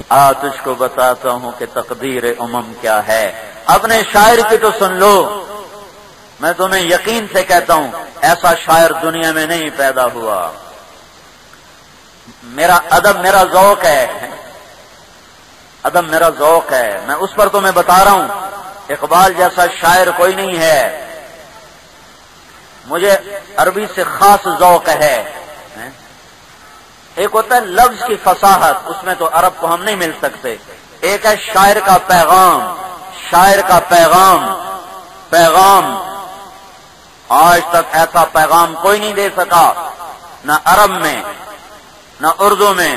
تجھ کو بتاتا ہوں کہ تقدیر امم کیا ہے. اپنے شاعر کی تو سن لو. میں تمہیں یقین سے کہتا ہوں ایسا شاعر دنیا میں نہیں پیدا ہوا. میرا ادب میرا ذوق ہے. ادب میرا ذوق ہے. میں اس پر تمہیں بتا رہا ہوں اقبال جیسا شاعر کوئی نہیں ہے. مجھے عربی سے خاص ذوق ہے. ایک ہوتا ہے لفظ کی فصاحت، اس میں تو عرب کو ہم نہیں مل سکتے. ایک ہے شاعر کا پیغام. شاعر کا پیغام آج تک ایسا پیغام کوئی نہیں دے سکا، نہ عرب میں نہ اردو میں.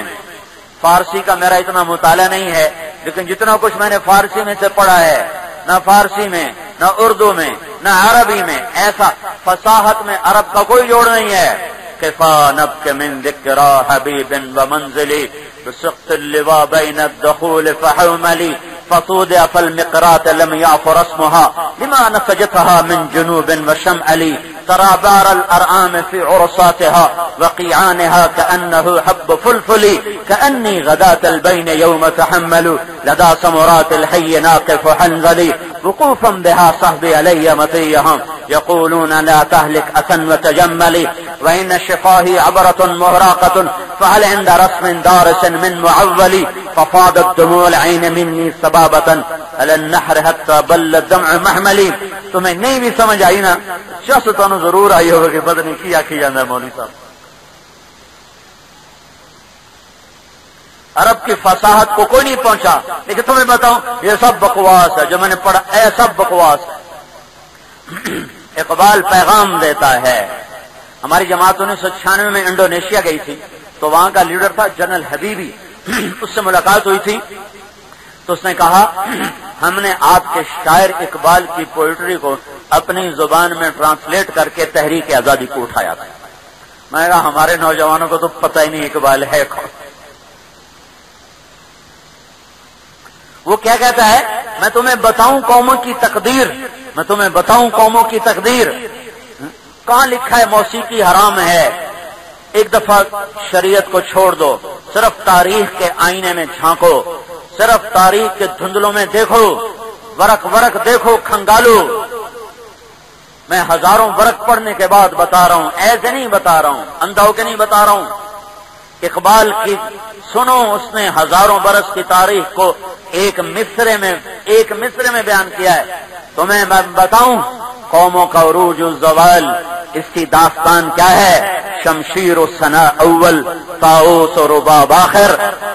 فارسی کا میرا اتنا مطالعہ نہیں ہے، لیکن جتنا کچھ میں نے فارسی میں سے پڑھا ہے، نہ فارسی میں نہ اردو میں نہ عربی میں ایسا فصاحت میں عرب کا کوئی جوڑ نہیں ہے. کفا نبک من ذکرى حبیب ومنزلی بسقط اللواء بین الدخول فحوملی فطودع فالمقرات لم يعفر اسمها لما نسجتها من جنوب وشمعلی ترى بار الارعام في عرصاتها وقيعانها كأنه حب فلفل كأني غداة البين يوم تحمل لدى سمرات الحي ناقف حنظلي وقوفا بها صحبي علي مطيهم يقولون لا تهلك أسا وتجملي وإن شفاهي عبرة مهراقة فهل عند رسم دارس من معولي ففاضت دموع العين مني سبابة على النحر حتى بل الدمع محملي. تمہیں نہیں بھی سمجھ آئی نا؟ شخص تو ضرور آئی ہوگا کہ پتہ نہیں کیا جاتا ہے مولوی صاحب. عرب کی فصاحت کو کوئی نہیں پہنچا. لیکن تمہیں بتاؤں یہ سب بکواس ہے جو میں نے پڑھا، سب بکواس ہے. اقبال پیغام دیتا ہے. ہماری جماعت 1996 میں انڈونیشیا گئی تھی تو وہاں کا لیڈر تھا جنرل حبیبی. اس سے ملاقات ہوئی تھی تو اس نے کہا ہم نے آپ کے شاعر اقبال کی پوئٹری کو اپنی زبان میں ٹرانسلیٹ کر کے تحریک آزادی کو اٹھایا تھا. میں نے کہا ہمارے نوجوانوں کو تو پتہ ہی نہیں اقبال ہے کون. وہ کیا کہتا ہے؟ میں تمہیں بتاؤں قوموں کی تقدیر. میں تمہیں بتاؤں قوموں کی تقدیر. کہاں لکھا ہے موسیقی حرام ہے؟ ایک دفعہ شریعت کو چھوڑ دو، صرف تاریخ کے آئینے میں جھانکو، صرف تاریخ کے دھندلوں میں دیکھو، ورق دیکھو، کھنگالو. میں ہزاروں ورق پڑھنے کے بعد بتا رہا ہوں، ایسے نہیں بتا رہا ہوں، اندھا ہو کے نہیں بتا رہا ہوں. اقبال کی سنو، اس نے ہزاروں برس کی تاریخ کو ایک مصرے میں بیان کیا ہے. تمہیں میں بتاؤں قوموں کا عروج و زوال، اس کی داستان کیا ہے؟ شمشیر و ثنا اول، طاؤس و رباب آخر.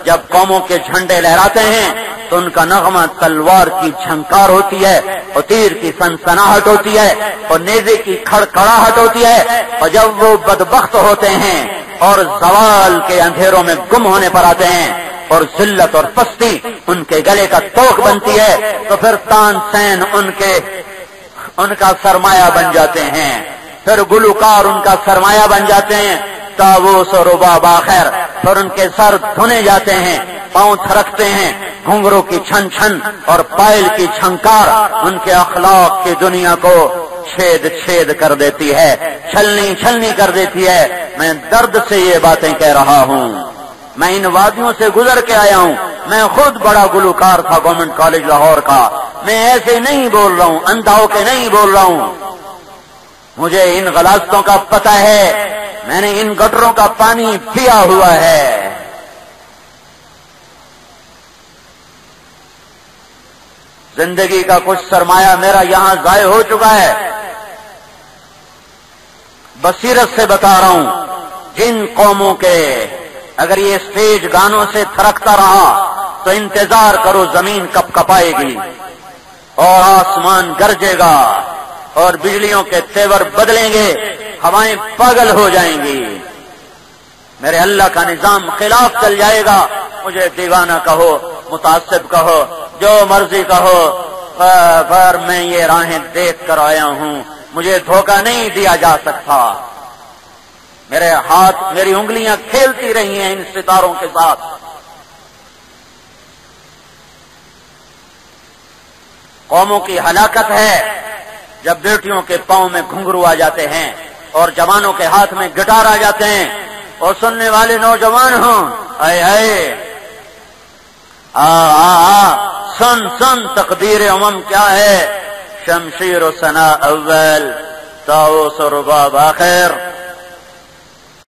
جب قوموں کے جھنڈے لہراتے ہیں تو ان کا نغمہ تلوار کی جھنکار ہوتی ہے اور تیر کی سنسناہٹ ہوتی ہے اور نیزے کی کھڑکھڑاہٹ ہوتی ہے. اور جب وہ بدبخت ہوتے ہیں اور زوال کے اندھیروں میں گم ہونے پر آتے ہیں اور ذلت اور پستی ان کے گلے کا توق بنتی ہے تو پھر تان سین ان کا سرمایہ بن جاتے ہیں. پھر گلوکار ان کا سرمایہ بن جاتے ہیں. طاؤس اور رباب آخر. پھر ان کے سر دھنے جاتے ہیں، پاؤں تھرکتے ہیں. گھنگروں کی چھن چھن اور پائل کی جھنکار ان کے اخلاق کی دنیا کو چھید کر دیتی ہے، چھلنی کر دیتی ہے. میں درد سے یہ باتیں کہہ رہا ہوں. میں ان وادیوں سے گزر کے آیا ہوں. میں خود بڑا گلوکار تھا گورنمنٹ کالج لاہور کا. میں ایسے نہیں بول رہا ہوں، اندھا ہو کے نہیں بول رہا ہوں. مجھے ان غلاظتوں کا پتہ ہے. میں نے ان گٹروں کا پانی پیا ہوا ہے. زندگی کا کچھ سرمایہ میرا یہاں ضائع ہو چکا ہے. بصیرت سے بتا رہا ہوں، جن قوموں کے اگر یہ اسٹیج گانوں سے تھرکتا رہا تو انتظار کرو زمین کپ کپائے گی اور آسمان گرجے گا اور بجلیوں کے تیور بدلیں گے، ہوائیں پاگل ہو جائیں گی. میرے اللہ کا نظام خلاف چل جائے گا. مجھے دیوانہ کہو، متعصب کہو، جو مرضی کہو، پر میں یہ راہیں دیکھ کر آیا ہوں. مجھے دھوکہ نہیں دیا جا سکتا. میرے ہاتھ، میری انگلیاں کھیلتی رہی ہیں ان ستاروں کے ساتھ. قوموں کی ہلاکت ہے جب بیٹیوں کے پاؤں میں گھنگرو آ جاتے ہیں اور جوانوں کے ہاتھ میں گٹار آ جاتے ہیں اور سننے والے نوجوان ہوں. اے سن سن تقدیر امم کیا ہے، شمشیر و ثنا اول، طاؤس و رباب آخر،